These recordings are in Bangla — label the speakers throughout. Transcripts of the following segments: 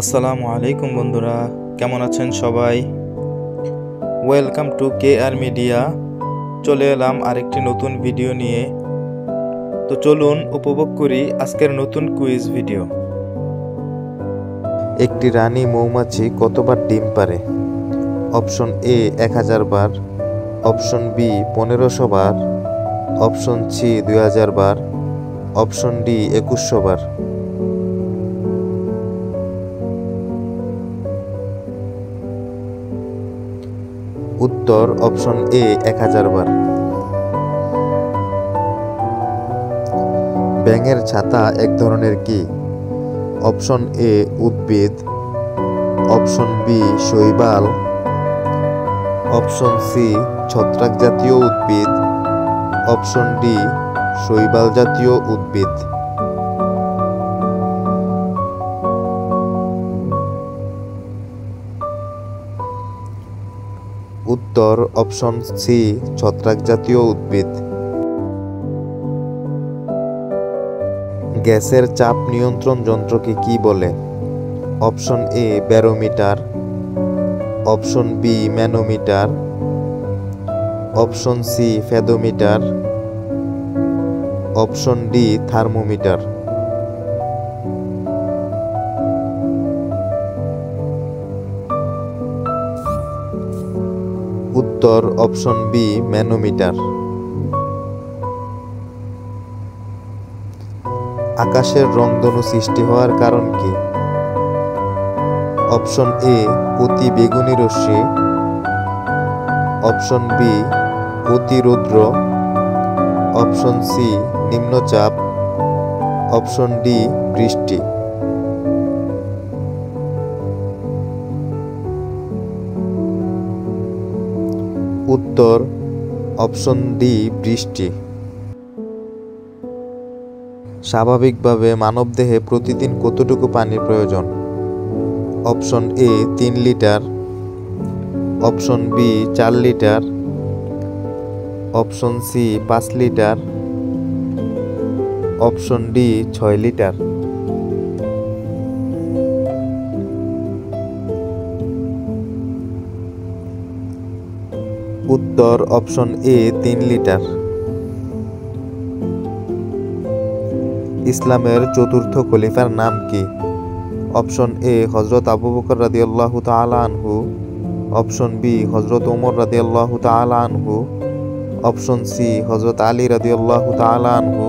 Speaker 1: আসসালামু আলাইকুম বন্ধুরা, কেমন আছেন সবাই? Welcome to KR media. চলে এলাম আরেকটি নতুন ভিডিও নিয়ে। তো চলুন উপভোগ করি আজকের নতুন কুইজ ভিডিও।
Speaker 2: একটি রানী মৌমাছি কতবার ডিম পারে? অপশন এ 1000 বার, অপশন বি 1500 বার, অপশন সি 2000 বার, অপশন ডি 2100 বার। উত্তর অপশন এ 1000 বার। ব্যাঙের ছাতা এক ধরনের কি? অপশন এ উদ্ভিদ, অপশন বি শৈবাল, অপশন সি ছত্রাক জাতীয় উদ্ভিদ, অপশন ডি শৈবাল জাতীয় উদ্ভিদ। উত্তর অপশন সি ছত্রাক জাতীয় উদ্ভিদ। গ্যাসের চাপ নিয়ন্ত্রণ যন্ত্রকে কি বলে? Option A barometer, option B manometer, option C fathometer, option D thermometer. উত্তর অপশন বি ম্যানোমিটার। আকাশের রংধনু সৃষ্টি হওয়ার কারণ কি? অপশন এ অতি বেগুনি রশ্মি, অপশন বি অতি রৌদ্র, অপশন সি নিম্নচাপ, অপশন ডি বৃষ্টি। উত্তর অপশন ডি বৃষ্টি। স্বাভাবিকভাবে মানবদেহে প্রতিদিন কতটুকু পানির প্রয়োজন? Option A 3 litre, option B 4 litre, option C 5 litre, option D 6 litre. উত্তর অপশন এ 3 লিটার। ইসলামের চতুর্থ খলিফার নাম কি? অপশন এ হযরত আবু বকর রাদিয়াল্লাহু তাআলা আনহু, অপশন বি হযরত ওমর রাদিয়াল্লাহু তাআলা আনহু, অপশন সি হযরত আলী রাদিয়াল্লাহু তাআলা আনহু,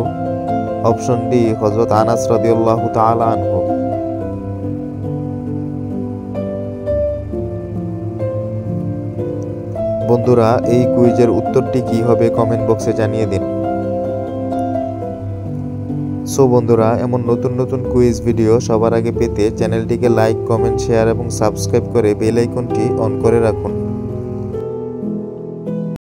Speaker 2: অপশন ডি হযরত আনাস রাদিয়াল্লাহু তাআলা আনহু। বন্ধুরা, এই কুইজের উত্তরটি কি হবে কমেন্ট বক্সে জানিয়ে দিন। সো বন্ধুরা, এমন নতুন নতুন কুইজ ভিডিও সবার আগে পেতে চ্যানেলটিকে লাইক, কমেন্ট, শেয়ার এবং সাবস্ক্রাইব করে বেল আইকনটি অন করে রাখুন।